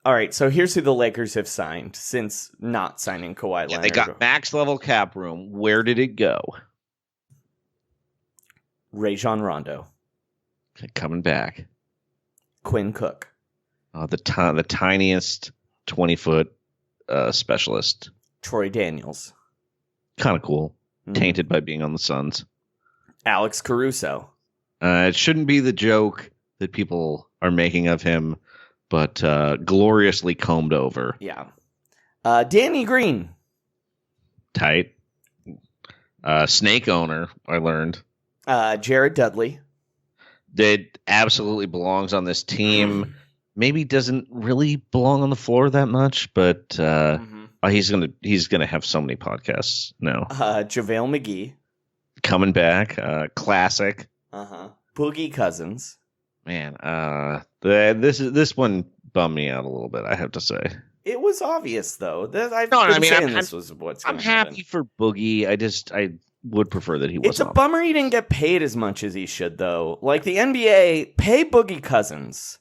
All right, so here's who the Lakers have signed since not signing Kawhi Leonard. They got max level cap room. Where did it go? Rajon Rondo. Coming back. Quinn Cook. The tiniest 20-foot specialist. Troy Daniels. Kind of cool. Tainted by being on the Suns. Alex Caruso. It shouldn't be the joke that people are making of him, but gloriously combed over. Yeah. Danny Green. Tight. Snake owner, I learned. Jared Dudley. That absolutely belongs on this team. Maybe doesn't really belong on the floor that much, but he's gonna have so many podcasts now. JaVale McGee. Coming back. Classic. Boogie Cousins. Man, this one bummed me out a little bit, I have to say. It was obvious, though. I'm happy for Boogie. I would prefer that he wasn't. It's a bummer he didn't get paid as much as he should, though. Like, the NBA, pay Boogie Cousins.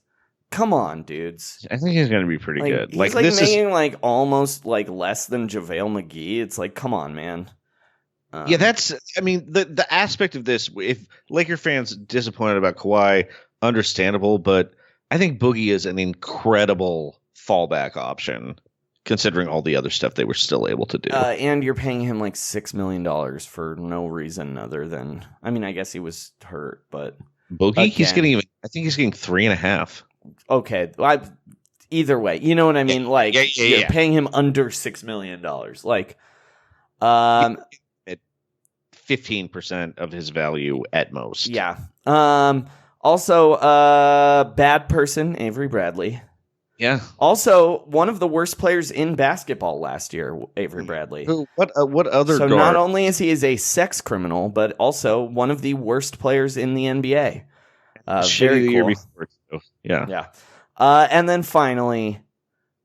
Come on, dudes. I think he's going to be pretty good. He's making almost less than JaVale McGee. It's like, come on, man. Yeah, the aspect of this, if Laker fans disappointed about Kawhi, understandable, but I think Boogie is an incredible fallback option, considering all the other stuff they were still able to do. And you're paying him $6 million for no reason other than, I guess he was hurt, but Boogie, he's getting I think he's getting 3.5. Okay, either way, you know what I mean. You're paying him under $6 million, at 15% of his value at most. Yeah. Also, bad person, Avery Bradley. Yeah. Also, one of the worst players in basketball last year, Avery Bradley. What other? So guard? not only is he a sex criminal, but also one of the worst players in the NBA. Very cool. Year before, too. Yeah. Yeah. And then finally,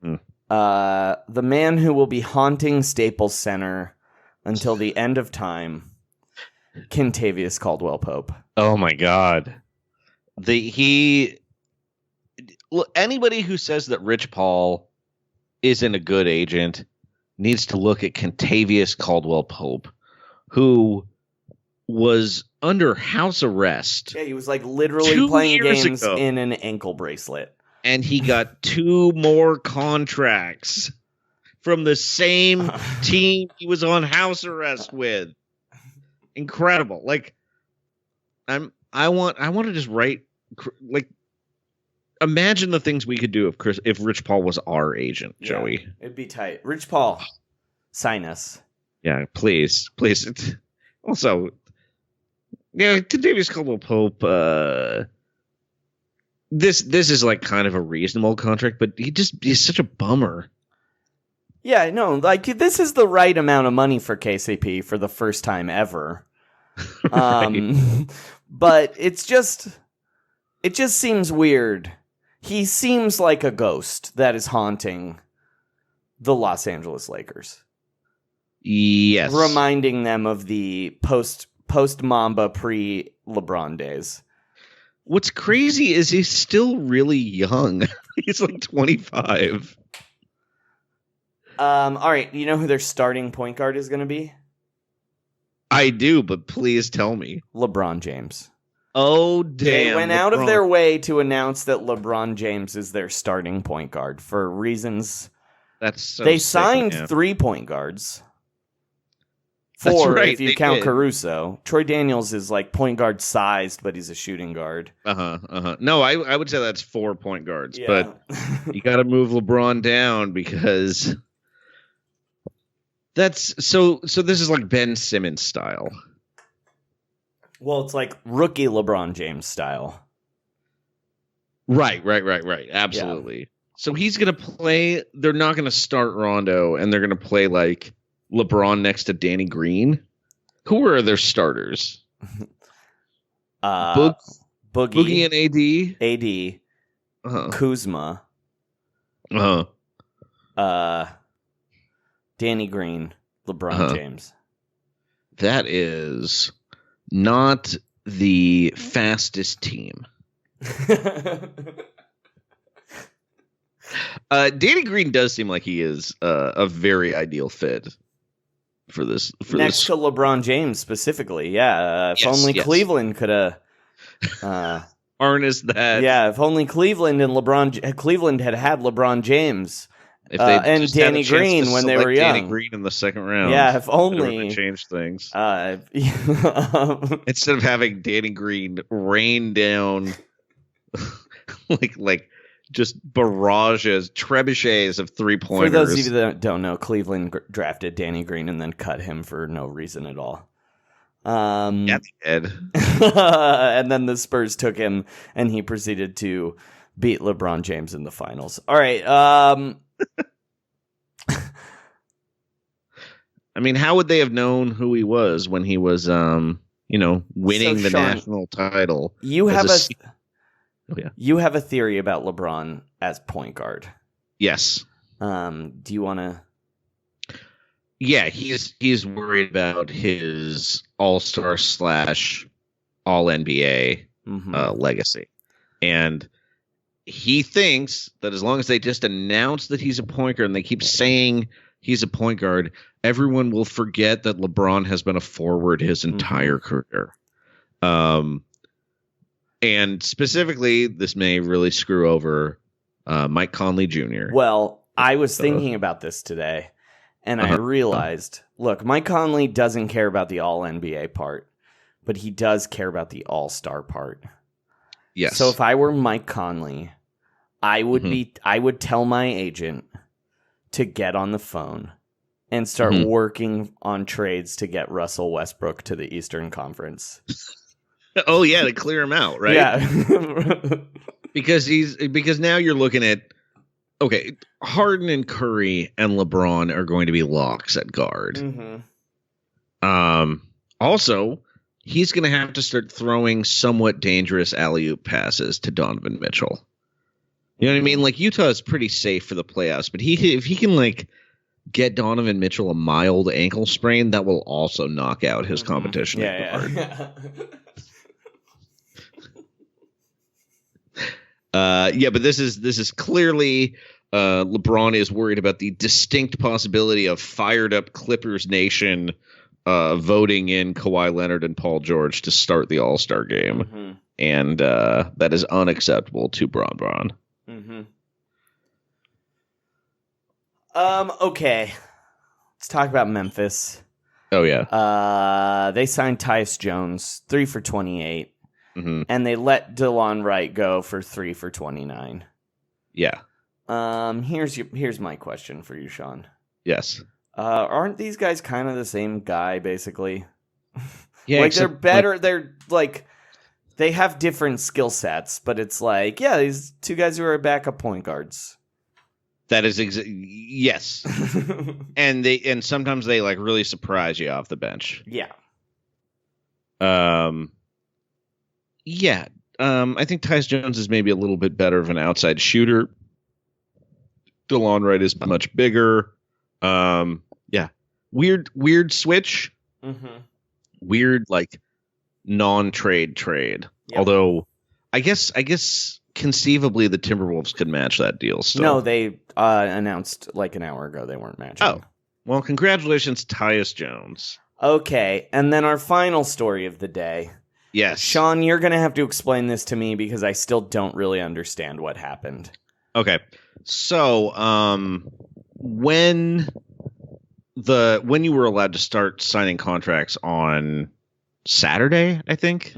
the man who will be haunting Staples Center until the end of time, Kentavious Caldwell-Pope. Oh my God. Anybody who says that Rich Paul isn't a good agent needs to look at Kentavious Caldwell-Pope, who was under house arrest. Yeah, he was like literally playing games in an ankle bracelet. And he got 2 more contracts from the same team he was on house arrest with. Incredible. Like, I want to just write, like, imagine the things we could do if Rich Paul was our agent, Joey. Yeah, it'd be tight. Rich Paul, sign us. Yeah, please. Also, yeah, Kentavious Caldwell-Pope, this is like kind of a reasonable contract, but he's such a bummer. Yeah, no, like this is the right amount of money for KCP for the first time ever. Right. But it just seems weird. He seems like a ghost that is haunting the Los Angeles Lakers. Yes. Reminding them of the post Mamba pre-LeBron days. What's crazy is he's still really young. He's like 25. All right, you know who their starting point guard is going to be? I do, but please tell me. LeBron James. Oh, damn. They went out of their way to announce that LeBron James is their starting point guard for reasons. That's so they sick, signed man. 3 point guards. That's 4 right, if you they count did. Caruso. Troy Daniels is like point guard sized, but he's a shooting guard. No, I would say that's 4 point guards, Yeah. but you got to move LeBron down because that's so this is like Ben Simmons style. Well, it's like rookie LeBron James style. Right. Absolutely. So he's going to play. They're not going to start Rondo, and they're going to play like LeBron next to Danny Green. Who are their starters? Boogie and AD. AD. Kuzma. Danny Green. LeBron James. That is not the fastest team. Danny Green does seem like he is a very ideal fit for this. Next to LeBron James specifically, yeah. If only Cleveland could have harnessed that. Yeah, if only Cleveland had had LeBron James. If they and Danny Green when they were young. Danny Green in the second round. Yeah, if only change things. Instead of having Danny Green rain down like just barrages, trebuchets of 3-pointers. For those of you that don't know, Cleveland drafted Danny Green and then cut him for no reason at all. Yeah, they did. And then the Spurs took him, and he proceeded to beat LeBron James in the finals. All right. I mean, how would they have known who he was when he was, winning the national title? You have you have a theory about LeBron as point guard. Yes. Do you want to? Yeah, he's worried about his All-Star / All-NBA legacy, and he thinks that as long as they just announce that he's a point guard and they keep saying he's a point guard, everyone will forget that LeBron has been a forward his entire career. And specifically, this may really screw over Mike Conley Jr. Well, I was thinking about this today, and I realized, look, Mike Conley doesn't care about the All-NBA part, but he does care about the All-Star part. Yes. So if I were Mike Conley, I would tell my agent to get on the phone and start working on trades to get Russell Westbrook to the Eastern Conference. Oh yeah, to clear him out, right? Yeah. because now you're looking at Harden and Curry and LeBron are going to be locks at guard. Also, he's going to have to start throwing somewhat dangerous alley-oop passes to Donovan Mitchell. You know what I mean? Like, Utah is pretty safe for the playoffs, but if he can get Donovan Mitchell a mild ankle sprain, that will also knock out his competition. Yeah. But this is clearly LeBron is worried about the distinct possibility of fired up Clippers Nation voting in Kawhi Leonard and Paul George to start the All-Star game. And that is unacceptable to Bron. Okay. Let's talk about Memphis. Oh, yeah. They signed Tyus Jones, 3 for 28. And they let DeLon Wright go for 3 for 29. Yeah. Here's my question for you, Sean. Yes. Aren't these guys kind of the same guy, basically? Yeah, like they're better. They're like they have different skill sets, but it's like, yeah, these two guys who are backup point guards. That is yes. and sometimes they like really surprise you off the bench. Yeah. Yeah. I think Tyus Jones is maybe a little bit better of an outside shooter. DeLon Wright is much bigger. Yeah. Weird switch. Weird, like, non-trade trade. Yep. Although, I guess conceivably the Timberwolves could match that deal still. No, they announced like an hour ago they weren't matching. Oh. Well, congratulations, Tyus Jones. Okay, and then our final story of the day. Yes. Sean, you're going to have to explain this to me because I still don't really understand what happened. Okay. So, when you were allowed to start signing contracts on Saturday, I think,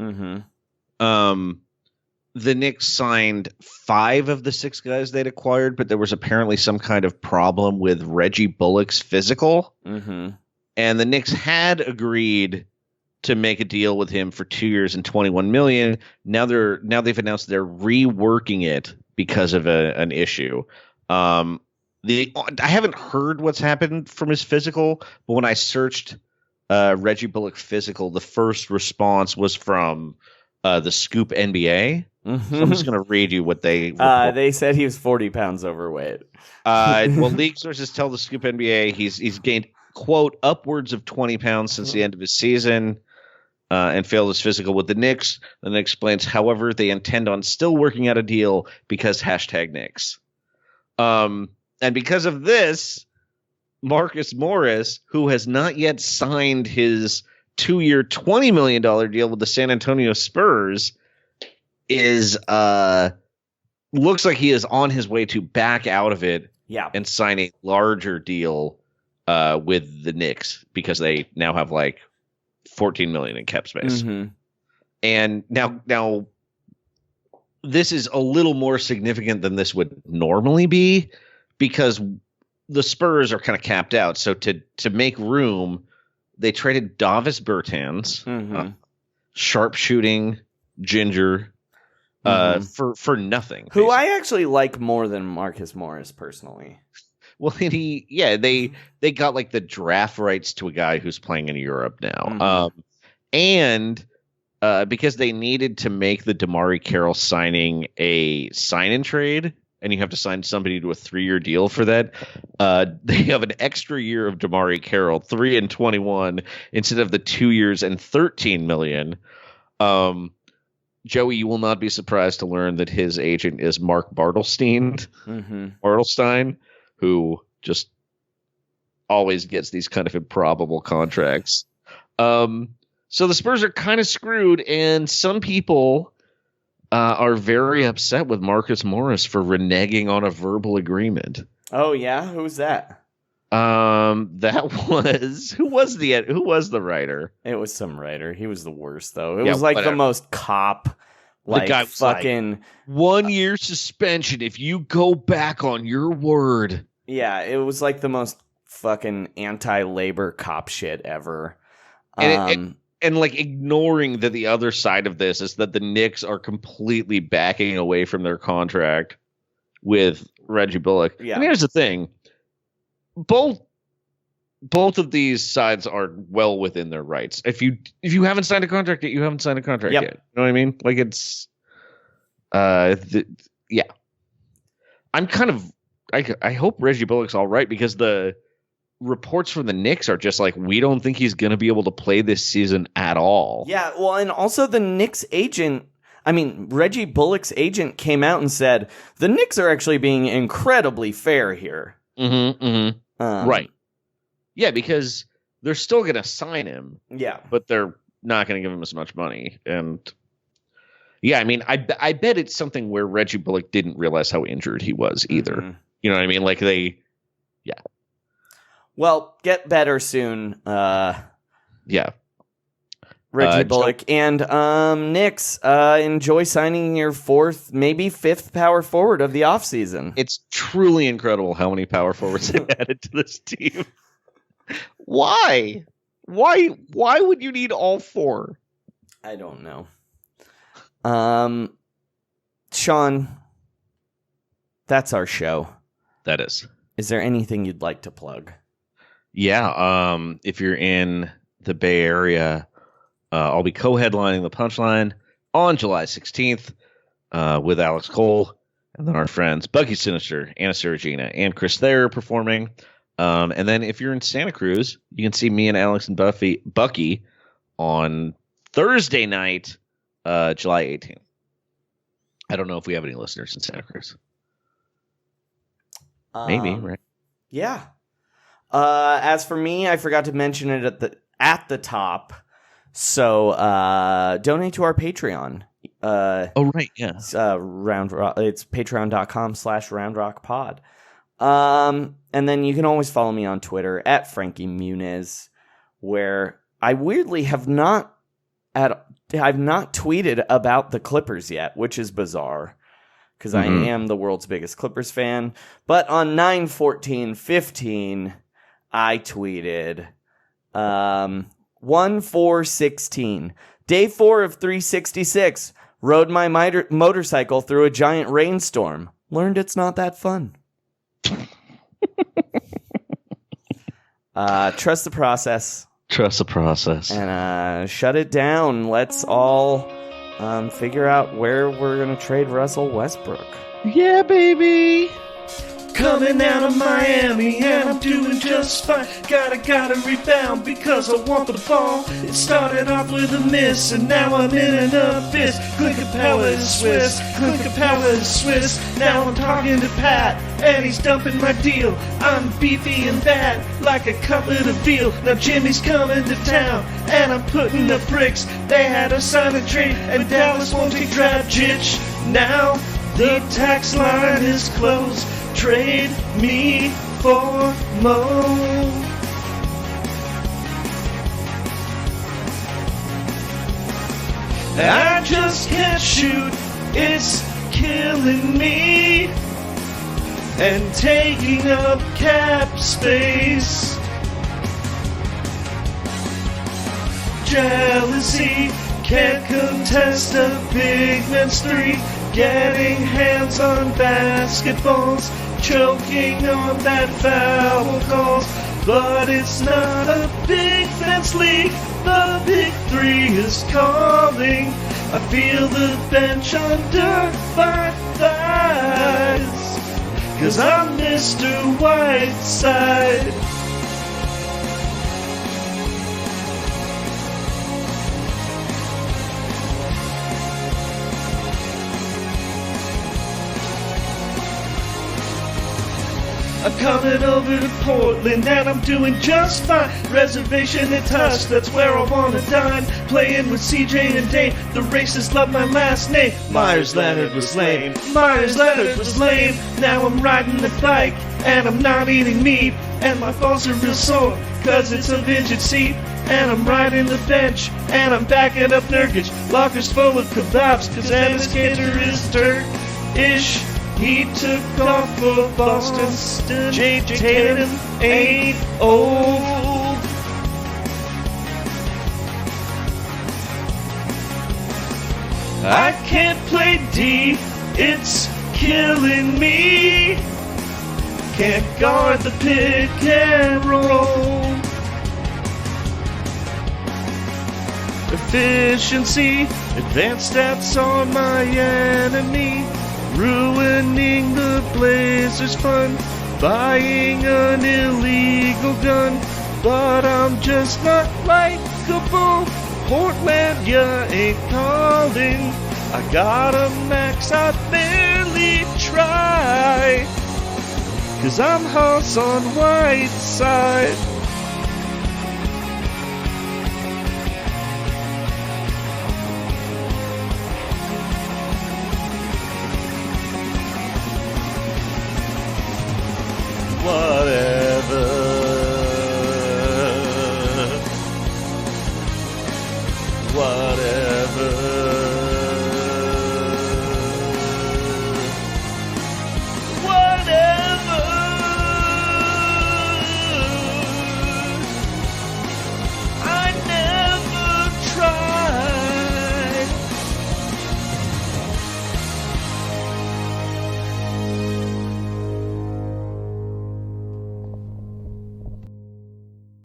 the Knicks signed 5 of the 6 guys they'd acquired, but there was apparently some kind of problem with Reggie Bullock's physical. And the Knicks had agreed to make a deal with him for 2 years and $21 million. Now they've announced they're reworking it because of an issue. I haven't heard what's happened from his physical, but when I searched Reggie Bullock physical, the first response was from the Scoop NBA. So I'm just going to read you what they they said he was 40 pounds overweight. Well, league sources tell the Scoop NBA he's gained, quote, upwards of 20 pounds since the end of his season. And failed his physical with the Knicks. Then it explains, however, they intend on still working out a deal because #Knicks. And because of this, Marcus Morris, who has not yet signed his 2-year, $20 million deal with the San Antonio Spurs, is looks like he is on his way to back out of it and sign a larger deal with the Knicks because they now have like $14 million in cap space. And now this is a little more significant than this would normally be because the Spurs are kind of capped out. So to make room, they traded Davis Bertans, sharpshooting ginger, for nothing. Who basically. I actually like more than Marcus Morris personally. Well, they got like the draft rights to a guy who's playing in Europe now. And because they needed to make the DeMarre Carroll signing a sign-in trade, and you have to sign somebody to a 3-year deal for that, they have an extra year of DeMarre Carroll, 3 and 21, instead of the 2 years and $13 million. Joey, you will not be surprised to learn that his agent is Mark Bartelstein, who just always gets these kind of improbable contracts. So the Spurs are kind of screwed, and some people are very upset with Marcus Morris for reneging on a verbal agreement. Oh yeah, who's that? That was who was the writer? It was some writer. He was the worst though. It was like the most cop. Like the guy was fucking like, 1 year suspension if you go back on your word. Yeah, it was like the most fucking anti-labor cop shit ever. And like ignoring that the other side of this is that the Knicks are completely backing away from their contract with Reggie Bullock. Yeah. And here's the thing. Both of these sides are well within their rights. If you haven't signed a contract yet, you haven't signed a contract yet. You know what I mean? Like it's yeah. I'm kind of I hope Reggie Bullock's all right because the reports from the Knicks are just like, we don't think he's going to be able to play this season at all. Yeah, well, and also the Knicks agent, Reggie Bullock's agent came out and said, the Knicks are actually being incredibly fair here. Right. Yeah, because they're still going to sign him. Yeah. But they're not going to give him as much money. And yeah, I mean, I bet it's something where Reggie Bullock didn't realize how injured he was either. Mm-hmm. You know what I mean? Like yeah. Well, get better soon. Yeah. Reggie Bullock. And Knicks, enjoy signing your 4th, maybe 5th power forward of the offseason. It's truly incredible how many power forwards they've added to this team. Why? Why would you need all 4? I don't know. Sean, that's our show. That is. Is there anything you'd like to plug? Yeah, if you're in the Bay Area, I'll be co-headlining the Punchline on July 16th with Alex Cole, and then our friends Bucky Sinister, Anna Saragina, and Chris Thayer performing. And then if you're in Santa Cruz, you can see me and Alex and Bucky on Thursday night, July 18th. I don't know if we have any listeners in Santa Cruz. Maybe, right? Yeah. As for me, I forgot to mention it at the top. So donate to our Patreon. Oh right, yeah. It's patreon.com/roundrockpod. And then you can always follow me on Twitter at Frankie Muniz, where I weirdly have not tweeted about the Clippers yet, which is bizarre. Because I am the world's biggest Clippers fan. But on 9/14/15, I tweeted 1/4/16. Day 4 of 366. Rode my motorcycle through a giant rainstorm. Learned it's not that fun. Trust the process. Trust the process. And shut it down. Let's all figure out where we're going to trade Russell Westbrook. Yeah, baby. Coming out of Miami and I'm doing just fine. Gotta rebound because I want the ball. It started off with a miss and now I'm in an abyss. Clinker power is Swiss, Clinker power is Swiss. Now I'm talking to Pat and he's dumping my deal. I'm beefy and bad like a cutlet of veal. Now Jimmy's coming to town and I'm putting up bricks. They had us sign a trade and Dallas won't take Dragic. Now the tax line is closed. Trade me for Mo. I just can't shoot, it's killing me and taking up cap space. Jealousy can't contest a big man's 3. Getting hands on basketballs, choking on that foul calls. But it's not a big fence league, the big 3 is calling. I feel the bench under my thighs, 'cause I'm Mr. Whiteside. I'm coming over to Portland and I'm doing just fine. Reservation at Tusk, that's where I wanna dine. Playing with CJ and Dane, the racists love my last name. Myers Leonard was lame, Myers Leonard was lame. Now I'm riding the bike and I'm not eating meat. And my balls are real sore, 'cause it's a vintage seat. And I'm riding the bench and I'm backing up Nurkic. Lockers full of kebabs, 'cause Enes Kanter is Turkish. He took off for Boston. J.J. Tatum ain't old. I can't play D, it's killing me. Can't guard the pick and roll. Efficiency, advanced stats on my enemy. Ruining the Blazers' fun. buying an illegal gun, but I'm just not likable. Portland, you ain't calling. I got a max, I barely try, 'cause I'm Hassan Whiteside.